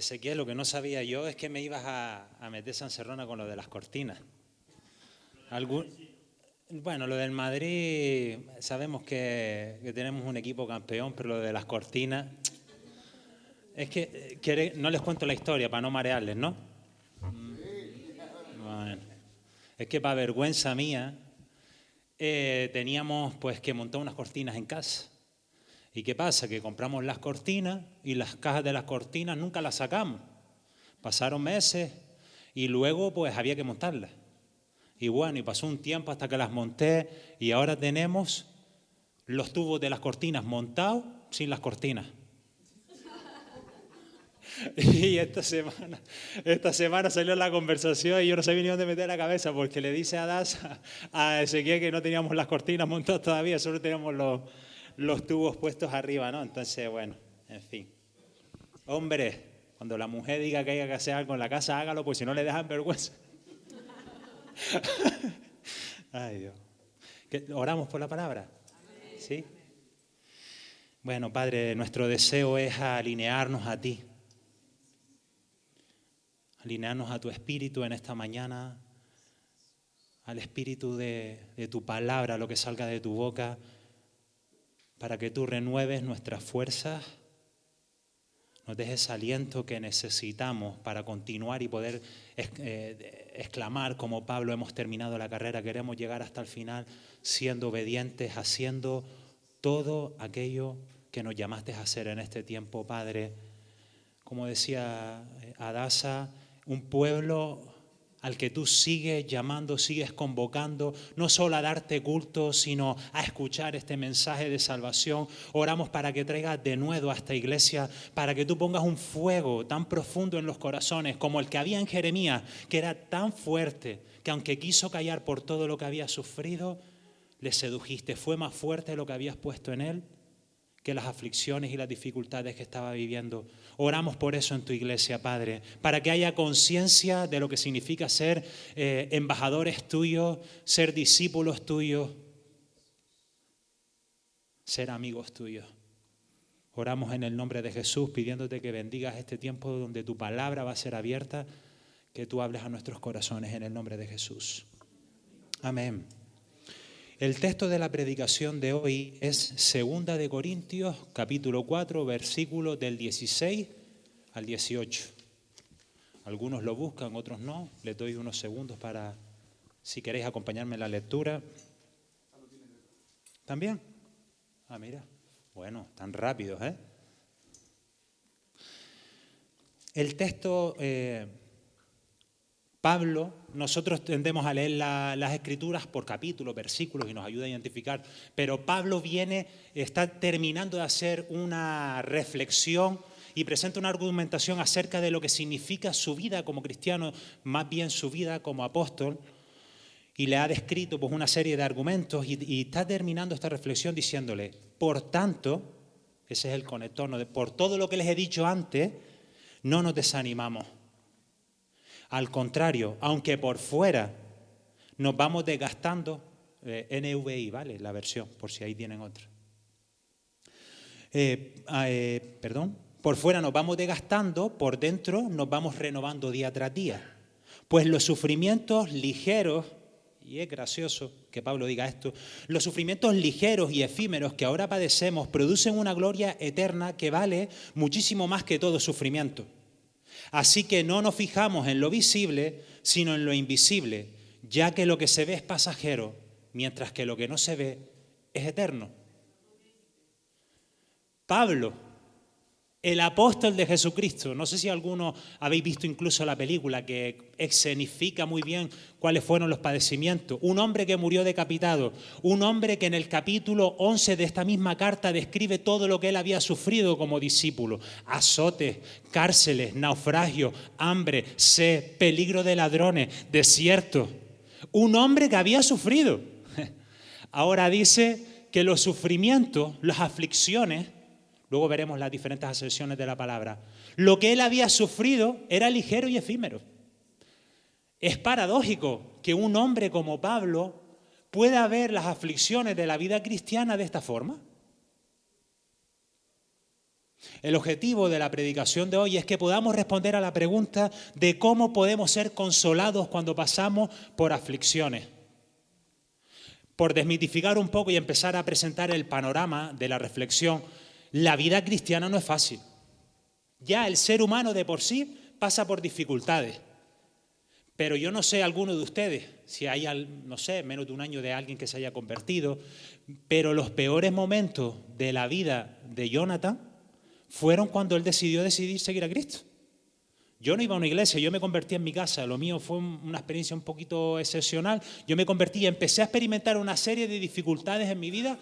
Ezequiel, lo que no sabía yo es que me ibas a meter sancerrona con lo de las cortinas. Bueno, lo del Madrid, sabemos que tenemos un equipo campeón, pero lo de las cortinas, es que no les cuento la historia para no marearles, ¿no? Bueno, es que para vergüenza mía teníamos pues que montar unas cortinas en casa. ¿Y qué pasa? Que compramos las cortinas y las cajas de las cortinas nunca las sacamos. Pasaron meses y luego pues había que montarlas. Y bueno, y pasó un tiempo hasta que las monté y ahora tenemos los tubos de las cortinas montados sin las cortinas. Y esta semana salió la conversación y yo no sabía ni dónde meter la cabeza porque le dice a Daza, a Ezequiel que no teníamos las cortinas montadas todavía, solo teníamos los tubos puestos arriba, ¿no? Entonces, bueno, en fin. Hombre, cuando la mujer diga que hay que hacer algo en la casa, hágalo, porque si no le dejan vergüenza. Ay, Dios. ¿Oramos por la palabra? ¿Sí? Bueno, Padre, nuestro deseo es alinearnos a ti. Alinearnos a tu espíritu en esta mañana, al espíritu de tu palabra, lo que salga de tu boca, para que tú renueves nuestras fuerzas, nos dejes aliento que necesitamos para continuar y poder exclamar como Pablo, hemos terminado la carrera, queremos llegar hasta el final siendo obedientes, haciendo todo aquello que nos llamaste a hacer en este tiempo, Padre. Como decía Adasa, un pueblo al que tú sigues llamando, sigues convocando, no solo a darte culto, sino a escuchar este mensaje de salvación. Oramos para que traigas de nuevo a esta iglesia, para que tú pongas un fuego tan profundo en los corazones como el que había en Jeremías, que era tan fuerte, que aunque quiso callar por todo lo que había sufrido, le sedujiste. Fue más fuerte lo que habías puesto en él que las aflicciones y las dificultades que estaba viviendo. Oramos por eso en tu iglesia, Padre, para que haya conciencia de lo que significa ser embajadores tuyos, ser discípulos tuyos, ser amigos tuyos. Oramos en el nombre de Jesús, pidiéndote que bendigas este tiempo donde tu palabra va a ser abierta, que tú hables a nuestros corazones en el nombre de Jesús. Amén. El texto de la predicación de hoy es 2 de Corintios, capítulo 4, versículos del 16 al 18. Algunos lo buscan, otros no. Les doy unos segundos para, si queréis acompañarme en la lectura. ¿También? Ah, mira. Bueno, tan rápidos, ¿eh? El texto... Pablo, nosotros tendemos a leer las Escrituras por capítulos, versículos y nos ayuda a identificar, pero Pablo está terminando de hacer una reflexión y presenta una argumentación acerca de lo que significa su vida como cristiano, más bien su vida como apóstol, y le ha descrito pues, una serie de argumentos y está terminando esta reflexión diciéndole, por tanto, ese es el conector, ¿no? Por todo lo que les he dicho antes, no nos desanimamos. Al contrario, aunque por fuera nos vamos desgastando, NVI, ¿vale? La versión, por si ahí tienen otra. Por fuera nos vamos desgastando, por dentro nos vamos renovando día tras día. Pues los sufrimientos ligeros, y es gracioso que Pablo diga esto, los sufrimientos ligeros y efímeros que ahora padecemos producen una gloria eterna que vale muchísimo más que todo sufrimiento. Así que no nos fijamos en lo visible, sino en lo invisible, ya que lo que se ve es pasajero, mientras que lo que no se ve es eterno. Pablo, el apóstol de Jesucristo, no sé si alguno habéis visto incluso la película que escenifica muy bien cuáles fueron los padecimientos. Un hombre que murió decapitado, un hombre que en el capítulo 11 de esta misma carta describe todo lo que él había sufrido como discípulo. Azotes, cárceles, naufragios, hambre, sed, peligro de ladrones, desierto. Un hombre que había sufrido. Ahora dice que los sufrimientos, las aflicciones, luego veremos las diferentes acepciones de la palabra. Lo que él había sufrido era ligero y efímero. Es paradójico que un hombre como Pablo pueda ver las aflicciones de la vida cristiana de esta forma. El objetivo de la predicación de hoy es que podamos responder a la pregunta de cómo podemos ser consolados cuando pasamos por aflicciones. Por desmitificar un poco y empezar a presentar el panorama de la reflexión, la vida cristiana no es fácil. Ya el ser humano de por sí pasa por dificultades. Pero yo no sé alguno de ustedes, si hay, no sé, menos de un año de alguien que se haya convertido, pero los peores momentos de la vida de Jonathan fueron cuando él decidió seguir a Cristo. Yo no iba a una iglesia, yo me convertí en mi casa, lo mío fue una experiencia un poquito excepcional. Yo me convertí y empecé a experimentar una serie de dificultades en mi vida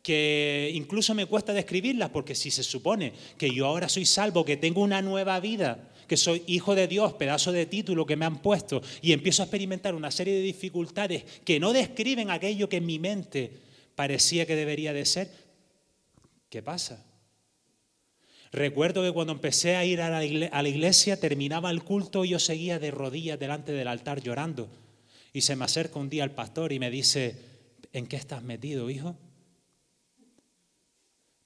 que incluso me cuesta describirlas, porque si se supone que yo ahora soy salvo, que tengo una nueva vida, que soy hijo de Dios, pedazo de título que me han puesto, y empiezo a experimentar una serie de dificultades que no describen aquello que en mi mente parecía que debería de ser, ¿qué pasa? Recuerdo que cuando empecé a ir a la iglesia, terminaba el culto y yo seguía de rodillas delante del altar llorando. Y se me acerca un día el pastor y me dice, ¿en qué estás metido, hijo?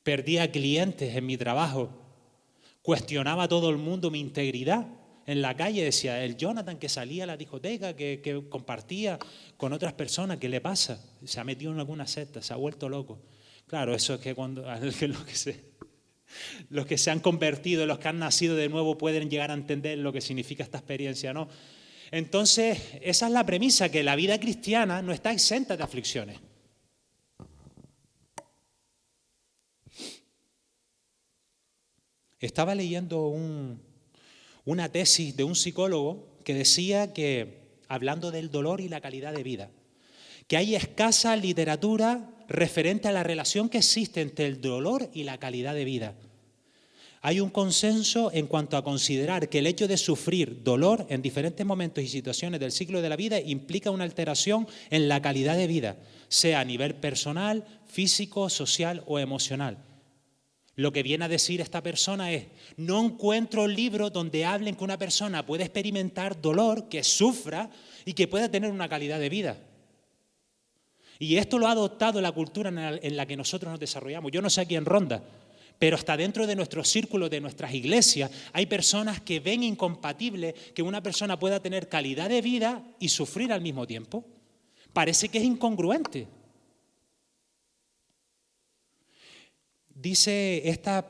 Perdía clientes en mi trabajo, cuestionaba a todo el mundo mi integridad. En la calle decía, el Jonathan que salía a la discoteca, que compartía con otras personas, ¿qué le pasa? Se ha metido en alguna secta, se ha vuelto loco. Claro, eso es que cuando los que se han convertido, los que han nacido de nuevo pueden llegar a entender lo que significa esta experiencia, ¿no? Entonces, esa es la premisa, que la vida cristiana no está exenta de aflicciones. Estaba leyendo una tesis de un psicólogo que decía que, hablando del dolor y la calidad de vida, que hay escasa literatura referente a la relación que existe entre el dolor y la calidad de vida. Hay un consenso en cuanto a considerar que el hecho de sufrir dolor en diferentes momentos y situaciones del ciclo de la vida implica una alteración en la calidad de vida, sea a nivel personal, físico, social o emocional. Lo que viene a decir esta persona es, no encuentro libros donde hablen que una persona puede experimentar dolor, que sufra y que pueda tener una calidad de vida. Y esto lo ha adoptado la cultura en la que nosotros nos desarrollamos. Yo no sé aquí en Ronda, pero hasta dentro de nuestros círculos, de nuestras iglesias, hay personas que ven incompatible que una persona pueda tener calidad de vida y sufrir al mismo tiempo. Parece que es incongruente. Dice esta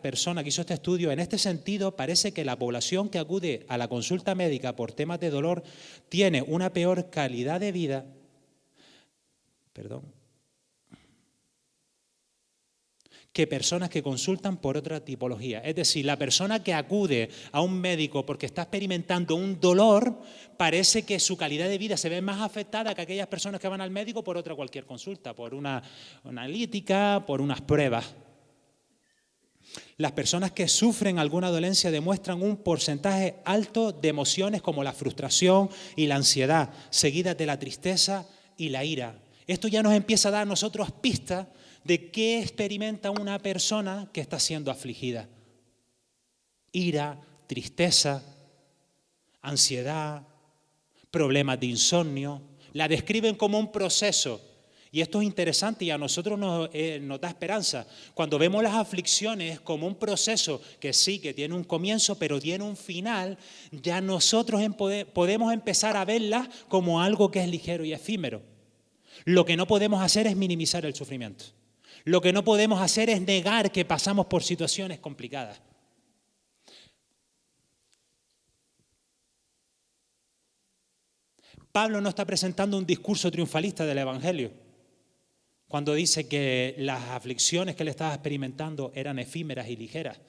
persona que hizo este estudio, en este sentido parece que la población que acude a la consulta médica por temas de dolor tiene una peor calidad de vida, que personas que consultan por otra tipología. Es decir, la persona que acude a un médico porque está experimentando un dolor, parece que su calidad de vida se ve más afectada que aquellas personas que van al médico por otra cualquier consulta, por una analítica, por unas pruebas. Las personas que sufren alguna dolencia demuestran un porcentaje alto de emociones como la frustración y la ansiedad, seguidas de la tristeza y la ira. Esto ya nos empieza a dar a nosotros pistas de qué experimenta una persona que está siendo afligida. Ira, tristeza, ansiedad, problemas de insomnio. La describen como un proceso. Y esto es interesante y a nosotros nos da esperanza. Cuando vemos las aflicciones como un proceso que sí, que tiene un comienzo, pero tiene un final, ya nosotros podemos empezar a verlas como algo que es ligero y efímero. Lo que no podemos hacer es minimizar el sufrimiento. Lo que no podemos hacer es negar que pasamos por situaciones complicadas. Pablo no está presentando un discurso triunfalista del Evangelio cuando dice que las aflicciones que él estaba experimentando eran efímeras y ligeras.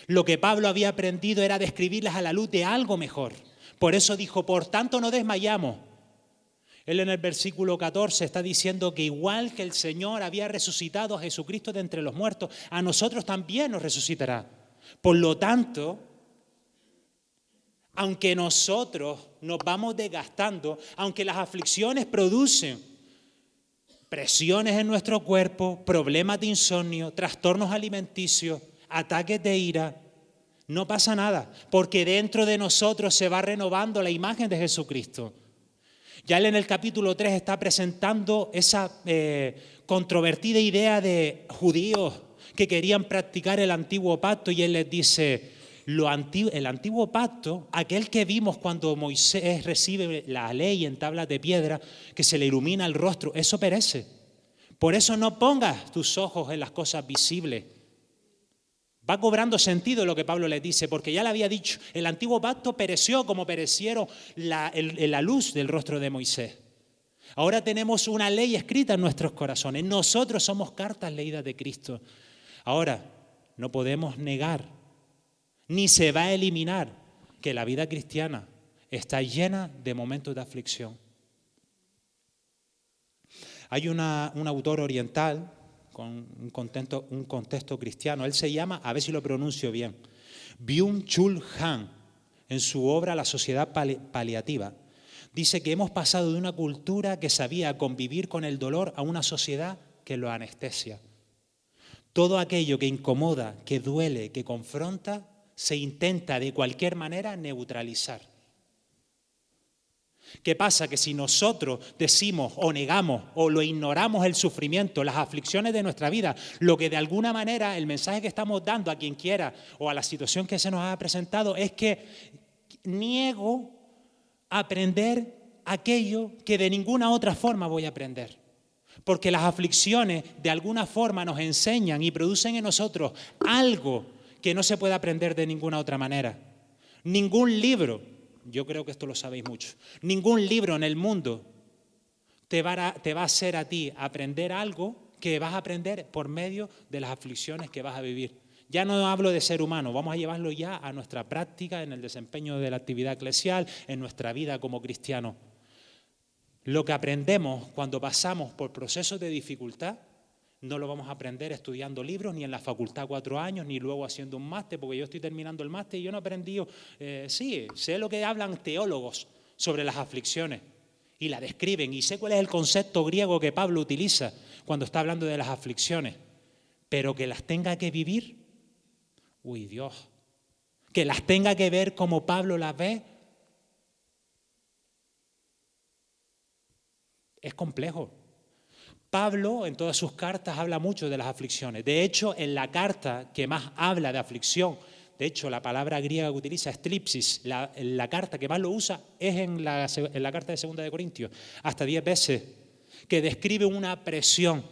Lo que Pablo había aprendido era describirlas a la luz de algo mejor. Por eso dijo, por tanto no desmayamos. Él en el versículo 14 está diciendo que igual que el Señor había resucitado a Jesucristo de entre los muertos, a nosotros también nos resucitará. Por lo tanto, aunque nosotros nos vamos desgastando, aunque las aflicciones producen presiones en nuestro cuerpo, problemas de insomnio, trastornos alimenticios, ataques de ira, no pasa nada, porque dentro de nosotros se va renovando la imagen de Jesucristo. Ya él en el capítulo 3 está presentando esa controvertida idea de judíos que querían practicar el antiguo pacto y Él les dice, el antiguo pacto, aquel que vimos cuando Moisés recibe la ley en tablas de piedra, que se le ilumina el rostro, eso perece. Por eso no pongas tus ojos en las cosas visibles. Va cobrando sentido lo que Pablo les dice, porque ya le había dicho, el antiguo pacto pereció como perecieron la luz del rostro de Moisés. Ahora tenemos una ley escrita en nuestros corazones. Nosotros somos cartas leídas de Cristo. Ahora, no podemos negar, ni se va a eliminar, que la vida cristiana está llena de momentos de aflicción. Hay un autor oriental con un contexto cristiano. Él se llama, a ver si lo pronuncio bien, Byung-Chul Han, en su obra La sociedad paliativa. Dice que hemos pasado de una cultura que sabía convivir con el dolor a una sociedad que lo anestesia. Todo aquello que incomoda, que duele, que confronta, se intenta de cualquier manera neutralizar. ¿Qué pasa? Que si nosotros decimos o negamos o lo ignoramos el sufrimiento, las aflicciones de nuestra vida, lo que de alguna manera el mensaje que estamos dando a quien quiera o a la situación que se nos ha presentado es que niego aprender aquello que de ninguna otra forma voy a aprender. Porque las aflicciones de alguna forma nos enseñan y producen en nosotros algo que no se puede aprender de ninguna otra manera. Ningún libro, yo creo que esto lo sabéis mucho, ningún libro en el mundo te va a hacer a ti aprender algo que vas a aprender por medio de las aflicciones que vas a vivir. Ya no hablo de ser humano, vamos a llevarlo ya a nuestra práctica, en el desempeño de la actividad eclesial, en nuestra vida como cristianos. Lo que aprendemos cuando pasamos por procesos de dificultad, no lo vamos a aprender estudiando libros, ni en la facultad 4 años, ni luego haciendo un máster, porque yo estoy terminando el máster y yo no he aprendido, sí, sé lo que hablan teólogos sobre las aflicciones y la describen, y sé cuál es el concepto griego que Pablo utiliza cuando está hablando de las aflicciones, pero que las tenga que vivir, uy Dios, que las tenga que ver como Pablo las ve, es complejo. Pablo en todas sus cartas habla mucho de las aflicciones. De hecho, en la carta que más habla de aflicción, de hecho la palabra griega que utiliza es tripsis, la carta que más lo usa es en la carta de 2 de Corintios, hasta 10 veces, que describe una presión,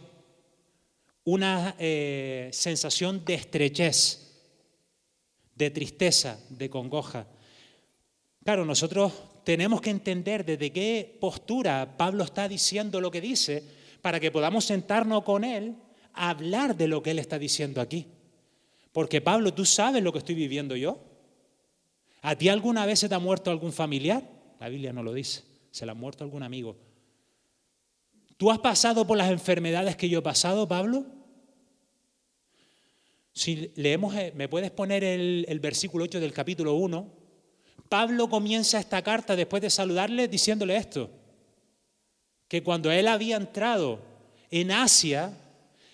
una sensación de estrechez, de tristeza, de congoja. Claro, nosotros tenemos que entender desde qué postura Pablo está diciendo lo que dice, para que podamos sentarnos con él a hablar de lo que él está diciendo aquí. Porque Pablo, ¿tú sabes lo que estoy viviendo yo? ¿A ti alguna vez se te ha muerto algún familiar? La Biblia no lo dice. ¿Se le ha muerto algún amigo? ¿Tú has pasado por las enfermedades que yo he pasado, Pablo? Si leemos, ¿me puedes poner el versículo 8 del capítulo 1? Pablo comienza esta carta después de saludarle diciéndole esto, que cuando él había entrado en Asia,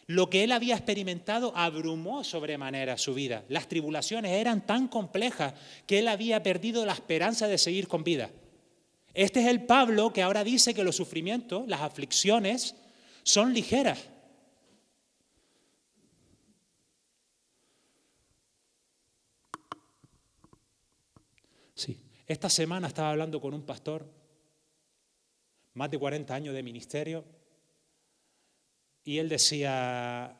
lo que él había experimentado abrumó sobremanera su vida. Las tribulaciones eran tan complejas que él había perdido la esperanza de seguir con vida. Este es el Pablo que ahora dice que los sufrimientos, las aflicciones, son ligeras. Sí, esta semana estaba hablando con un pastor, más de 40 años de ministerio, y él decía,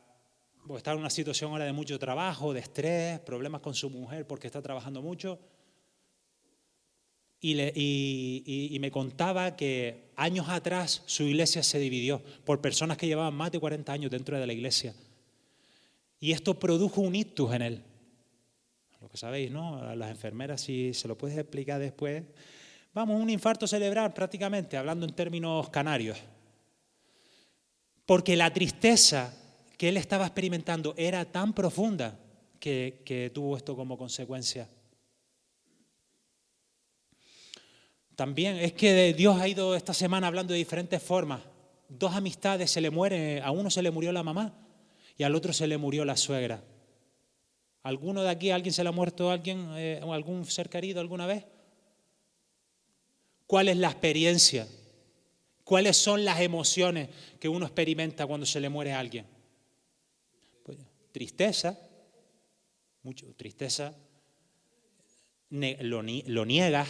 pues está en una situación ahora de mucho trabajo, de estrés, problemas con su mujer porque está trabajando mucho, y me contaba que años atrás su iglesia se dividió por personas que llevaban más de 40 años dentro de la iglesia, y esto produjo un ictus en él. Lo que sabéis, ¿no? A las enfermeras, si se lo puedes explicar después. Vamos, un infarto cerebral prácticamente, hablando en términos canarios. Porque la tristeza que él estaba experimentando era tan profunda que tuvo esto como consecuencia. También es que Dios ha ido esta semana hablando de diferentes formas. 2 amistades se le mueren, a uno se le murió la mamá y al otro se le murió la suegra. ¿Alguno de aquí, alguien se le ha muerto algún ser querido alguna vez? ¿Cuál es la experiencia? ¿Cuáles son las emociones que uno experimenta cuando se le muere a alguien? Pues, tristeza, mucho tristeza, lo niegas,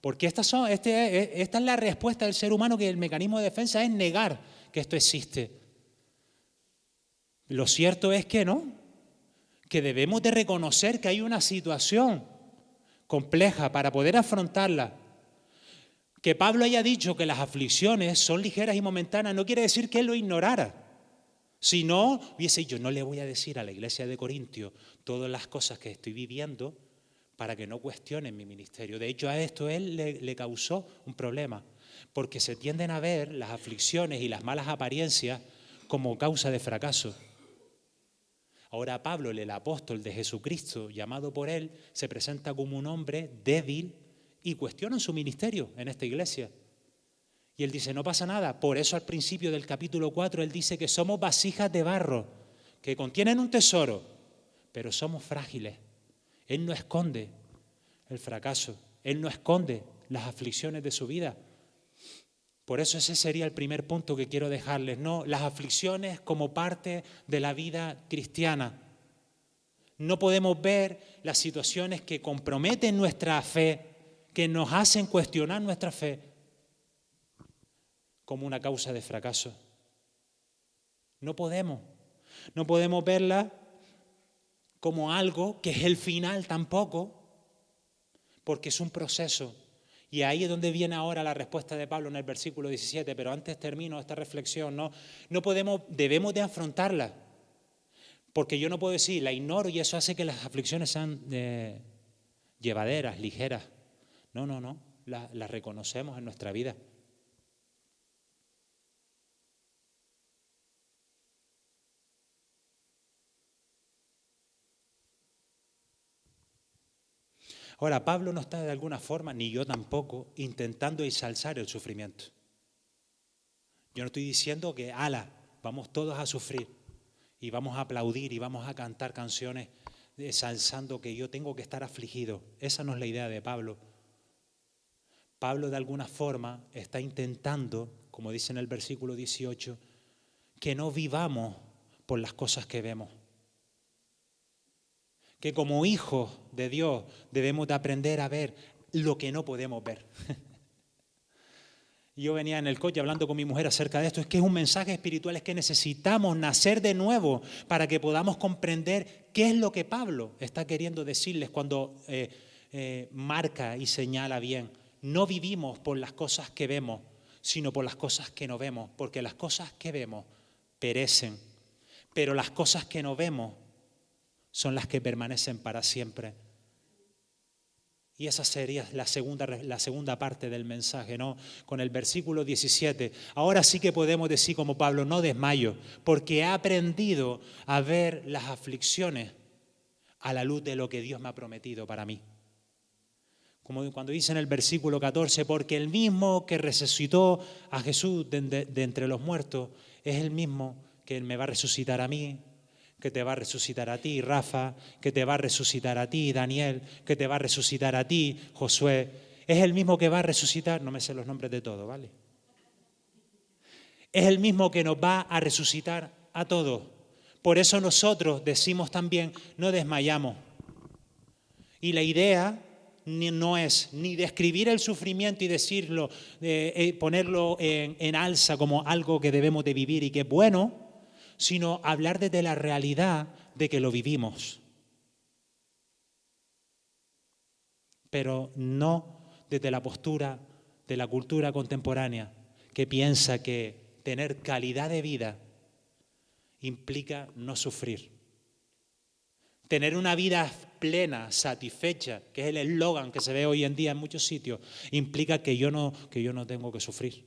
porque esta es la respuesta del ser humano, que el mecanismo de defensa es negar que esto existe. Lo cierto es que no, que debemos de reconocer que hay una situación compleja para poder afrontarla. Que Pablo haya dicho que las aflicciones son ligeras y momentáneas no quiere decir que él lo ignorara. Si no, hubiese dicho, no le voy a decir a la iglesia de Corintios todas las cosas que estoy viviendo para que no cuestionen mi ministerio. De hecho, a esto él le causó un problema, porque se tienden a ver las aflicciones y las malas apariencias como causa de fracaso. Ahora Pablo, el apóstol de Jesucristo, llamado por él, se presenta como un hombre débil y cuestiona su ministerio en esta iglesia. Y él dice, no pasa nada. Por eso al principio del capítulo 4 él dice que somos vasijas de barro, que contienen un tesoro, pero somos frágiles. Él no esconde el fracaso, él no esconde las aflicciones de su vida. Por eso ese sería el primer punto que quiero dejarles, ¿no? Las aflicciones como parte de la vida cristiana. No podemos ver las situaciones que comprometen nuestra fe, que nos hacen cuestionar nuestra fe, como una causa de fracaso. No podemos verla como algo que es el final tampoco, porque es un proceso. Y ahí es donde viene ahora la respuesta de Pablo en el versículo 17, pero antes termino esta reflexión, debemos de afrontarla, porque yo no puedo decir, la ignoro y eso hace que las aflicciones sean llevaderas, ligeras. No, las reconocemos en nuestra vida. Ahora, Pablo no está de alguna forma, ni yo tampoco, intentando ensalzar el sufrimiento. Yo no estoy diciendo que, vamos todos a sufrir y vamos a aplaudir y vamos a cantar canciones ensalzando que yo tengo que estar afligido. Esa no es la idea de Pablo. Pablo de alguna forma está intentando, como dice en el versículo 18, que no vivamos por las cosas que vemos. Que como hijos de Dios debemos de aprender a ver lo que no podemos ver. Yo venía en el coche hablando con mi mujer acerca de esto, es que es un mensaje espiritual, es que necesitamos nacer de nuevo para que podamos comprender qué es lo que Pablo está queriendo decirles cuando marca y señala bien. No vivimos por las cosas que vemos, sino por las cosas que no vemos, porque las cosas que vemos perecen, pero las cosas que no vemos son las que permanecen para siempre. Y esa sería la segunda parte del mensaje, ¿no? Con el versículo 17. Ahora sí que podemos decir como Pablo, no desmayo, porque he aprendido a ver las aflicciones a la luz de lo que Dios me ha prometido para mí. Como cuando dice en el versículo 14, porque el mismo que resucitó a Jesús de entre los muertos es el mismo que me va a resucitar a mí, que te va a resucitar a ti, Rafa, que te va a resucitar a ti, Daniel, que te va a resucitar a ti, Josué. Es el mismo que va a resucitar, no me sé los nombres de todos, ¿vale? Es el mismo que nos va a resucitar a todos. Por eso nosotros decimos también, no desmayamos. Y la idea no es ni describir el sufrimiento y decirlo, ponerlo en alza como algo que debemos de vivir y que es bueno, sino hablar desde la realidad de que lo vivimos. Pero no desde la postura de la cultura contemporánea, que piensa que tener calidad de vida implica no sufrir. Tener una vida plena, satisfecha, que es el eslogan que se ve hoy en día en muchos sitios, implica que yo no tengo que sufrir.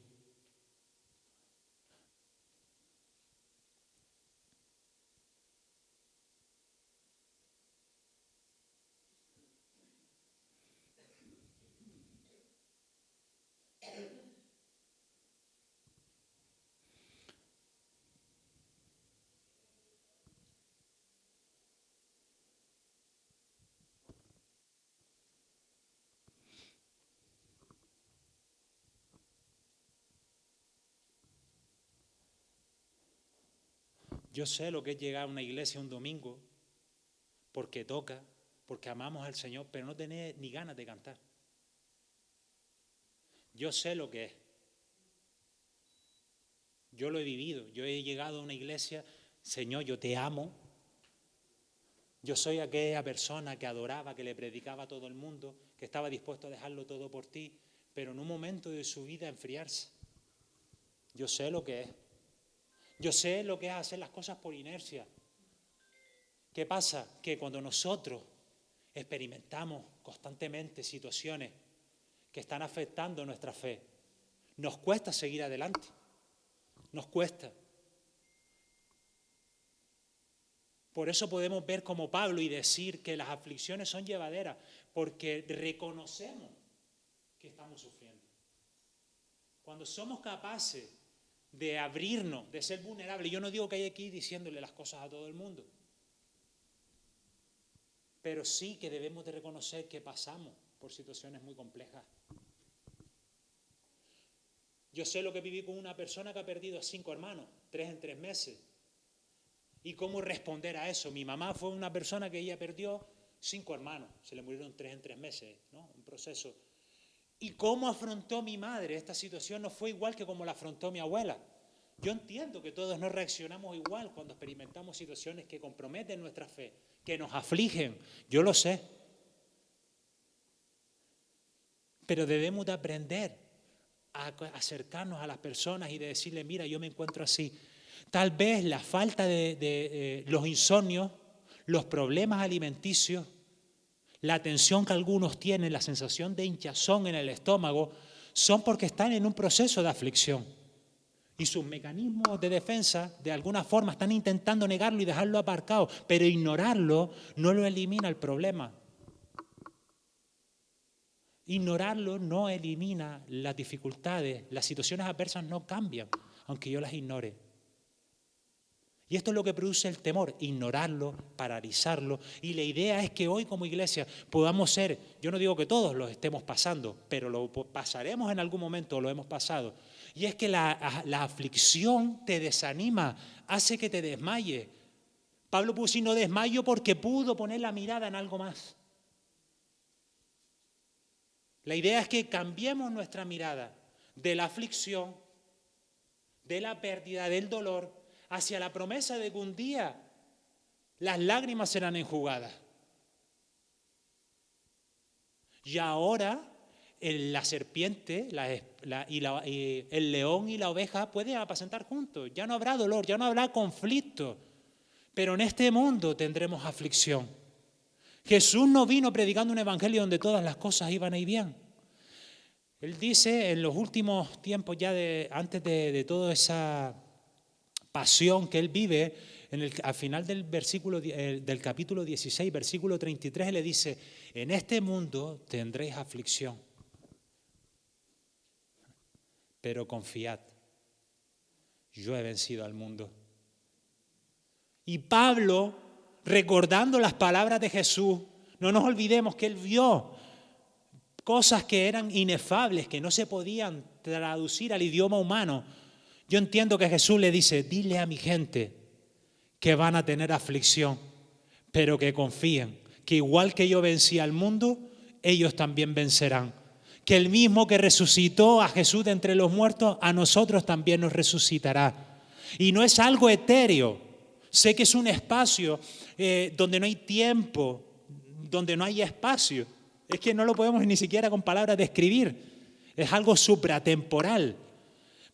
Yo sé lo que es llegar a una iglesia un domingo porque toca, porque amamos al Señor, pero no tener ni ganas de cantar. Yo sé lo que es. Yo lo he vivido. Yo he llegado a una iglesia, Señor, yo te amo. Yo soy aquella persona que adoraba, que le predicaba a todo el mundo, que estaba dispuesto a dejarlo todo por ti, pero en un momento de su vida enfriarse. Yo sé lo que es. Yo sé lo que es hacer las cosas por inercia. ¿Qué pasa? Que cuando nosotros experimentamos constantemente situaciones que están afectando nuestra fe, nos cuesta seguir adelante. Nos cuesta. Por eso podemos ver como Pablo y decir que las aflicciones son llevaderas, porque reconocemos que estamos sufriendo. Cuando somos capaces de abrirnos, de ser vulnerables, yo no digo que hay aquí diciéndole las cosas a todo el mundo, pero sí que debemos de reconocer que pasamos por situaciones muy complejas. Yo sé lo que viví con una persona que ha perdido a 5 hermanos, 3 en 3 meses. ¿Y cómo responder a eso? Mi mamá fue una persona que ella perdió 5 hermanos, se le murieron 3 en 3 meses, ¿no? Un proceso. ¿Y cómo afrontó mi madre esta situación? No fue igual que como la afrontó mi abuela. Yo entiendo que todos no reaccionamos igual cuando experimentamos situaciones que comprometen nuestra fe, que nos afligen, yo lo sé. Pero debemos de aprender a acercarnos a las personas y de decirle, mira, yo me encuentro así. Tal vez la falta de los insomnios, los problemas alimenticios, la tensión que algunos tienen, la sensación de hinchazón en el estómago, son porque están en un proceso de aflicción. Y sus mecanismos de defensa, de alguna forma, están intentando negarlo y dejarlo aparcado, pero ignorarlo no lo elimina el problema. Ignorarlo no elimina las dificultades, las situaciones adversas no cambian, aunque yo las ignore. Y esto es lo que produce el temor, ignorarlo, paralizarlo. Y la idea es que hoy como iglesia podamos ser, yo no digo que todos lo estemos pasando, pero lo pasaremos en algún momento, lo hemos pasado. Y es que la aflicción te desanima, hace que te desmayes. Pablo puso, y no desmayo porque pudo poner la mirada en algo más. La idea es que cambiemos nuestra mirada de la aflicción, de la pérdida, del dolor, hacia la promesa de que un día las lágrimas serán enjugadas. Y ahora la serpiente el león y la oveja pueden apacentar juntos. Ya no habrá dolor, ya no habrá conflicto. Pero en este mundo tendremos aflicción. Jesús no vino predicando un evangelio donde todas las cosas iban a ir bien. Él dice en los últimos tiempos, ya antes de toda esa pasión que él vive, al final del capítulo 16, versículo 33, él le dice, en este mundo tendréis aflicción, pero confiad, yo he vencido al mundo. Y Pablo, recordando las palabras de Jesús, no nos olvidemos que él vio cosas que eran inefables, que no se podían traducir al idioma humano. Yo entiendo que Jesús le dice, dile a mi gente que van a tener aflicción, pero que confíen, que igual que yo vencí al mundo, ellos también vencerán. Que el mismo que resucitó a Jesús de entre los muertos, a nosotros también nos resucitará. Y no es algo etéreo. Sé que es un espacio donde no hay tiempo, donde no hay espacio. Es que no lo podemos ni siquiera con palabras describir. Es algo supratemporal.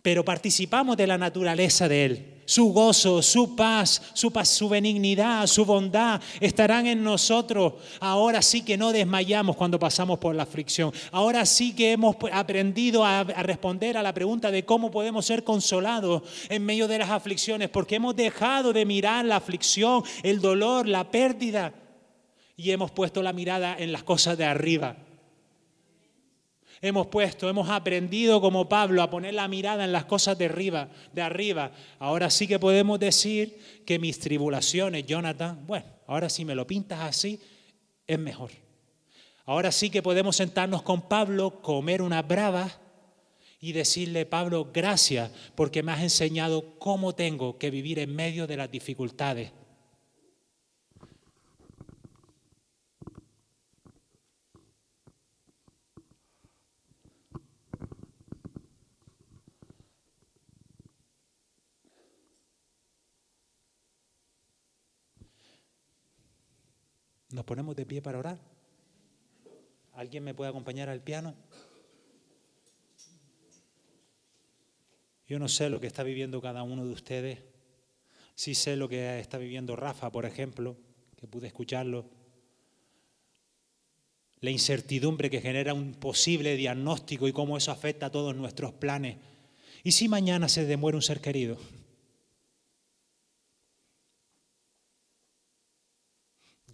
Pero participamos de la naturaleza de Él. Su gozo, su paz, su benignidad, su bondad estarán en nosotros. Ahora sí que no desmayamos cuando pasamos por la aflicción. Ahora sí que hemos aprendido a responder a la pregunta de cómo podemos ser consolados en medio de las aflicciones, porque hemos dejado de mirar la aflicción, el dolor, la pérdida, y hemos puesto la mirada en las cosas de arriba. Hemos aprendido como Pablo a poner la mirada en las cosas de arriba. Ahora sí que podemos decir que mis tribulaciones, Jonathan, bueno, ahora si me lo pintas así, es mejor. Ahora sí que podemos sentarnos con Pablo, comer unas bravas y decirle, Pablo, gracias porque me has enseñado cómo tengo que vivir en medio de las dificultades. ¿Nos ponemos de pie para orar? ¿Alguien me puede acompañar al piano? Yo no sé lo que está viviendo cada uno de ustedes. Sí sé lo que está viviendo Rafa, por ejemplo, que pude escucharlo. La incertidumbre que genera un posible diagnóstico y cómo eso afecta a todos nuestros planes. ¿Y si mañana se te muere un ser querido?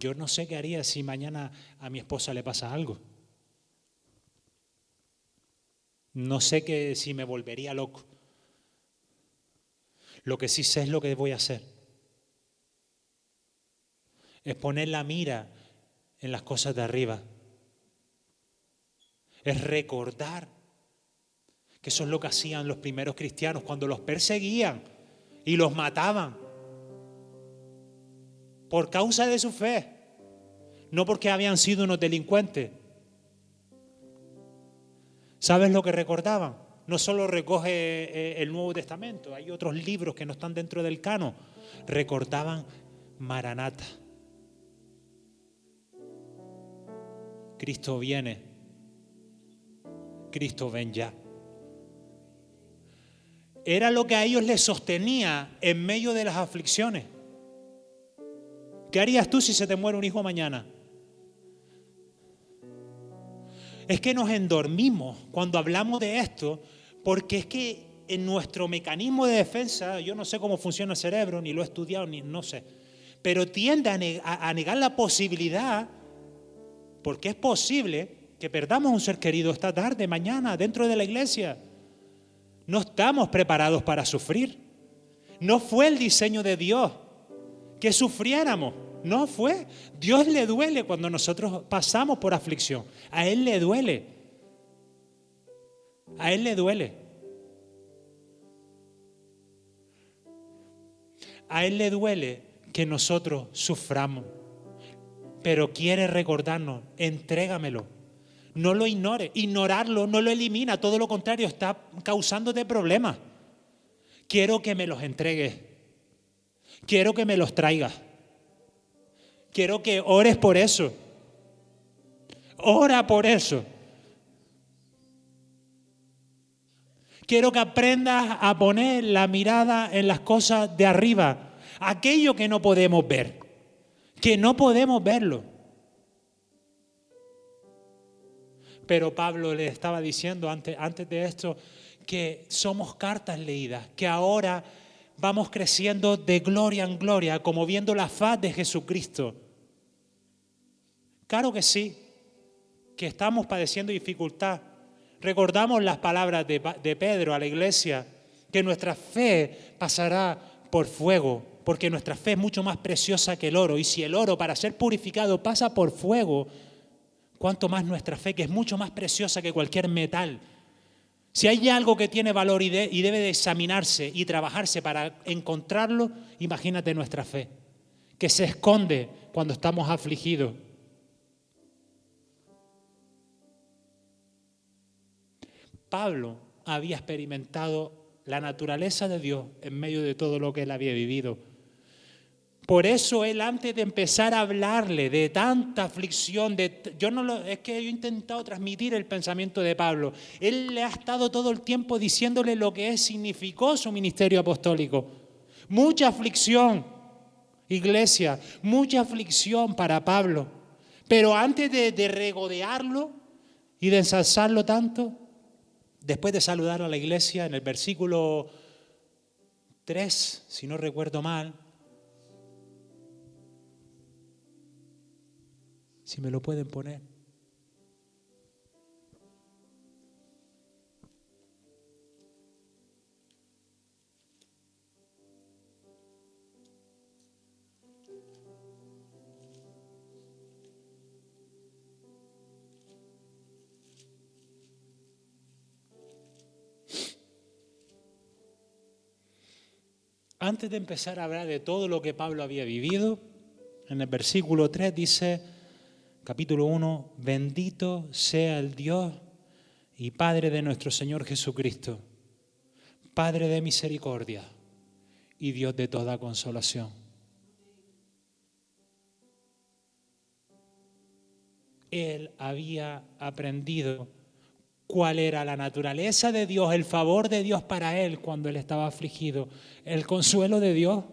Yo no sé qué haría si mañana a mi esposa le pasa algo. No sé si me volvería loco. Lo que sí sé es lo que voy a hacer. Es poner la mira en las cosas de arriba. Es recordar que eso es lo que hacían los primeros cristianos cuando los perseguían y los mataban por causa de su fe, no porque habían sido unos delincuentes. ¿Sabes lo que recordaban? No solo recoge el Nuevo Testamento, hay otros libros que no están dentro del canon. Recordaban Maranata. Cristo viene. Cristo ven ya. Era lo que a ellos les sostenía en medio de las aflicciones. ¿Qué harías tú si se te muere un hijo mañana? Es que nos endormimos cuando hablamos de esto, porque es que en nuestro mecanismo de defensa, yo no sé cómo funciona el cerebro, ni lo he estudiado, ni no sé, pero tiende a negar la posibilidad, porque es posible que perdamos un ser querido esta tarde, mañana, dentro de la iglesia. No estamos preparados para sufrir. No fue el diseño de Dios que sufriéramos. No fue. Dios le duele cuando nosotros pasamos por aflicción. A Él le duele. A Él le duele. A Él le duele que nosotros suframos. Pero quiere recordarnos, entrégamelo. No lo ignores. Ignorarlo no lo elimina, todo lo contrario, está causándote problemas. Quiero que me los entregues. Quiero que me los traigas. Quiero que ores por eso. Ora por eso. Quiero que aprendas a poner la mirada en las cosas de arriba. Aquello que no podemos ver. Que no podemos verlo. Pero Pablo le estaba diciendo antes de esto que somos cartas leídas, que ahora vamos creciendo de gloria en gloria, como viendo la faz de Jesucristo. Claro que sí, que estamos padeciendo dificultad. Recordamos las palabras de Pedro a la iglesia, que nuestra fe pasará por fuego, porque nuestra fe es mucho más preciosa que el oro. Y si el oro, para ser purificado, pasa por fuego, cuánto más nuestra fe, que es mucho más preciosa que cualquier metal. Si hay algo que tiene valor y debe de examinarse y trabajarse para encontrarlo, imagínate nuestra fe, que se esconde cuando estamos afligidos. Pablo había experimentado la naturaleza de Dios en medio de todo lo que él había vivido. Por eso él, antes de empezar a hablarle de tanta aflicción, es que yo he intentado transmitir el pensamiento de Pablo. Él le ha estado todo el tiempo diciéndole lo que significó su ministerio apostólico. Mucha aflicción, iglesia, mucha aflicción para Pablo. Pero antes de regodearlo y de ensalzarlo tanto, después de saludar a la iglesia, en el versículo 3, si no recuerdo mal, si me lo pueden poner. Antes de empezar a hablar de todo lo que Pablo había vivido, en el versículo 3 dice, capítulo 1, bendito sea el Dios y Padre de nuestro Señor Jesucristo, Padre de misericordia y Dios de toda consolación. Él había aprendido cuál era la naturaleza de Dios, el favor de Dios para él cuando él estaba afligido, el consuelo de Dios.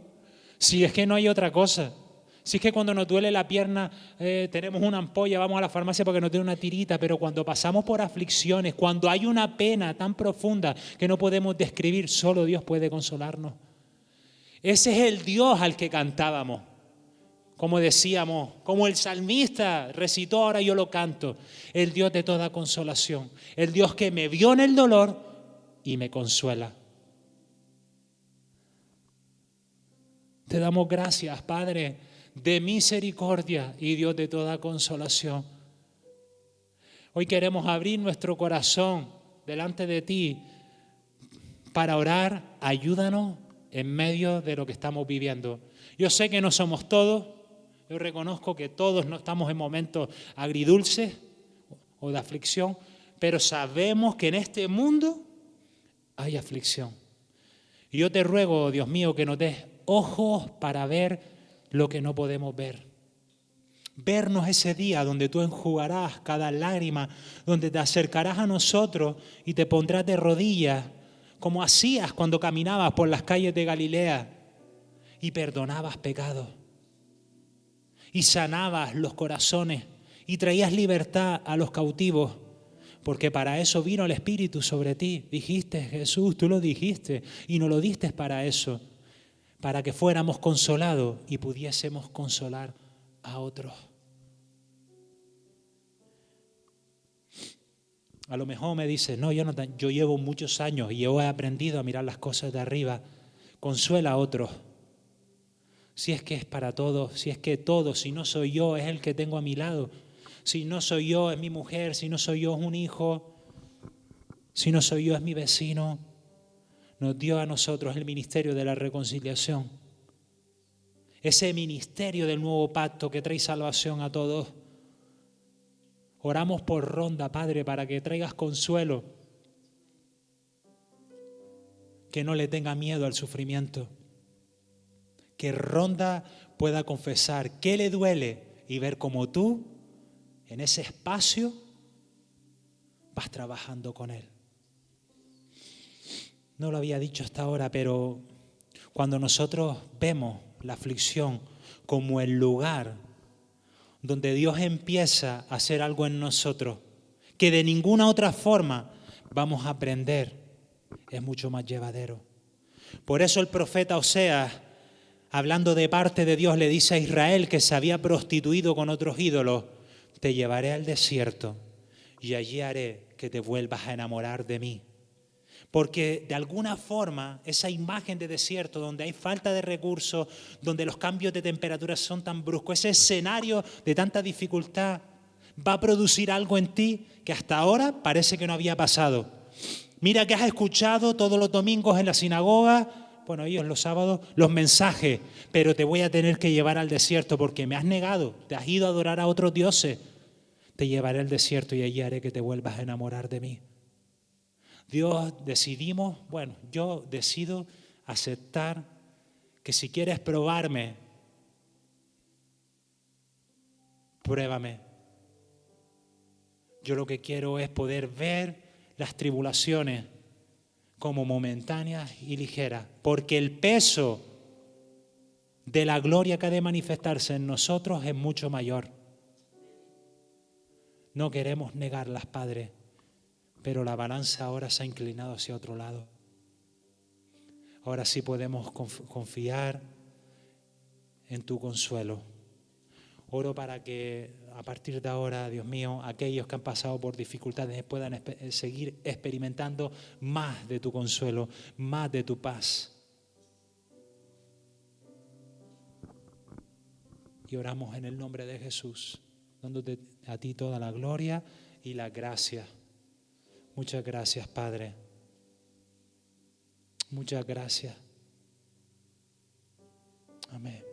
Si es que no hay otra cosa. Si es que cuando nos duele la pierna tenemos una ampolla, vamos a la farmacia porque nos tiene una tirita, pero cuando pasamos por aflicciones, cuando hay una pena tan profunda que no podemos describir, solo Dios puede consolarnos. Ese es el Dios al que cantábamos. Como decíamos, como el salmista recitó, ahora yo lo canto, el Dios de toda consolación, el Dios que me vio en el dolor y me consuela. Te damos gracias, Padre, de misericordia y Dios de toda consolación. Hoy queremos abrir nuestro corazón delante de ti para orar. Ayúdanos en medio de lo que estamos viviendo. Yo sé que no somos todos. Yo reconozco que todos no estamos en momentos agridulces o de aflicción, pero sabemos que en este mundo hay aflicción. Y yo te ruego, Dios mío, que nos des ojos para ver lo que no podemos ver. Vernos ese día donde tú enjugarás cada lágrima, donde te acercarás a nosotros y te pondrás de rodillas, como hacías cuando caminabas por las calles de Galilea y perdonabas pecados. Y sanabas los corazones y traías libertad a los cautivos, porque para eso vino el Espíritu sobre ti. Dijiste, Jesús, tú lo dijiste y nos lo diste para eso, para que fuéramos consolados y pudiésemos consolar a otros. A lo mejor me dices, no, Jonathan, yo llevo muchos años y yo he aprendido a mirar las cosas de arriba. Consuela a otros. Si es que es para todos, si es que todos, si no soy yo, es el que tengo a mi lado. Si no soy yo, es mi mujer, si no soy yo, es un hijo. Si no soy yo, es mi vecino. Nos dio a nosotros el ministerio de la reconciliación. Ese ministerio del nuevo pacto que trae salvación a todos. Oramos por Ronda, Padre, para que traigas consuelo. Que no le tenga miedo al sufrimiento. Que Ronda pueda confesar qué le duele y ver cómo tú, en ese espacio, vas trabajando con él. No lo había dicho hasta ahora, pero cuando nosotros vemos la aflicción como el lugar donde Dios empieza a hacer algo en nosotros, que de ninguna otra forma vamos a aprender, es mucho más llevadero. Por eso el profeta Oseas, hablando de parte de Dios, le dice a Israel que se había prostituido con otros ídolos, te llevaré al desierto y allí haré que te vuelvas a enamorar de mí. Porque de alguna forma esa imagen de desierto donde hay falta de recursos, donde los cambios de temperatura son tan bruscos, ese escenario de tanta dificultad va a producir algo en ti que hasta ahora parece que no había pasado. Mira que has escuchado todos los domingos en la sinagoga, bueno, ellos los sábados, los mensajes, pero te voy a tener que llevar al desierto porque me has negado, te has ido a adorar a otros dioses. Te llevaré al desierto y allí haré que te vuelvas a enamorar de mí. Dios yo decido aceptar que si quieres probarme, pruébame. Yo lo que quiero es poder ver las tribulaciones como momentáneas y ligeras, porque el peso de la gloria que ha de manifestarse en nosotros es mucho mayor. No queremos negarlas, Padre, pero la balanza ahora se ha inclinado hacia otro lado. Ahora sí podemos confiar en tu consuelo. Oro para que a partir de ahora, Dios mío, aquellos que han pasado por dificultades puedan seguir experimentando más de tu consuelo, más de tu paz. Y oramos en el nombre de Jesús, dándote a ti toda la gloria y la gracia. Muchas gracias, Padre. Muchas gracias. Amén.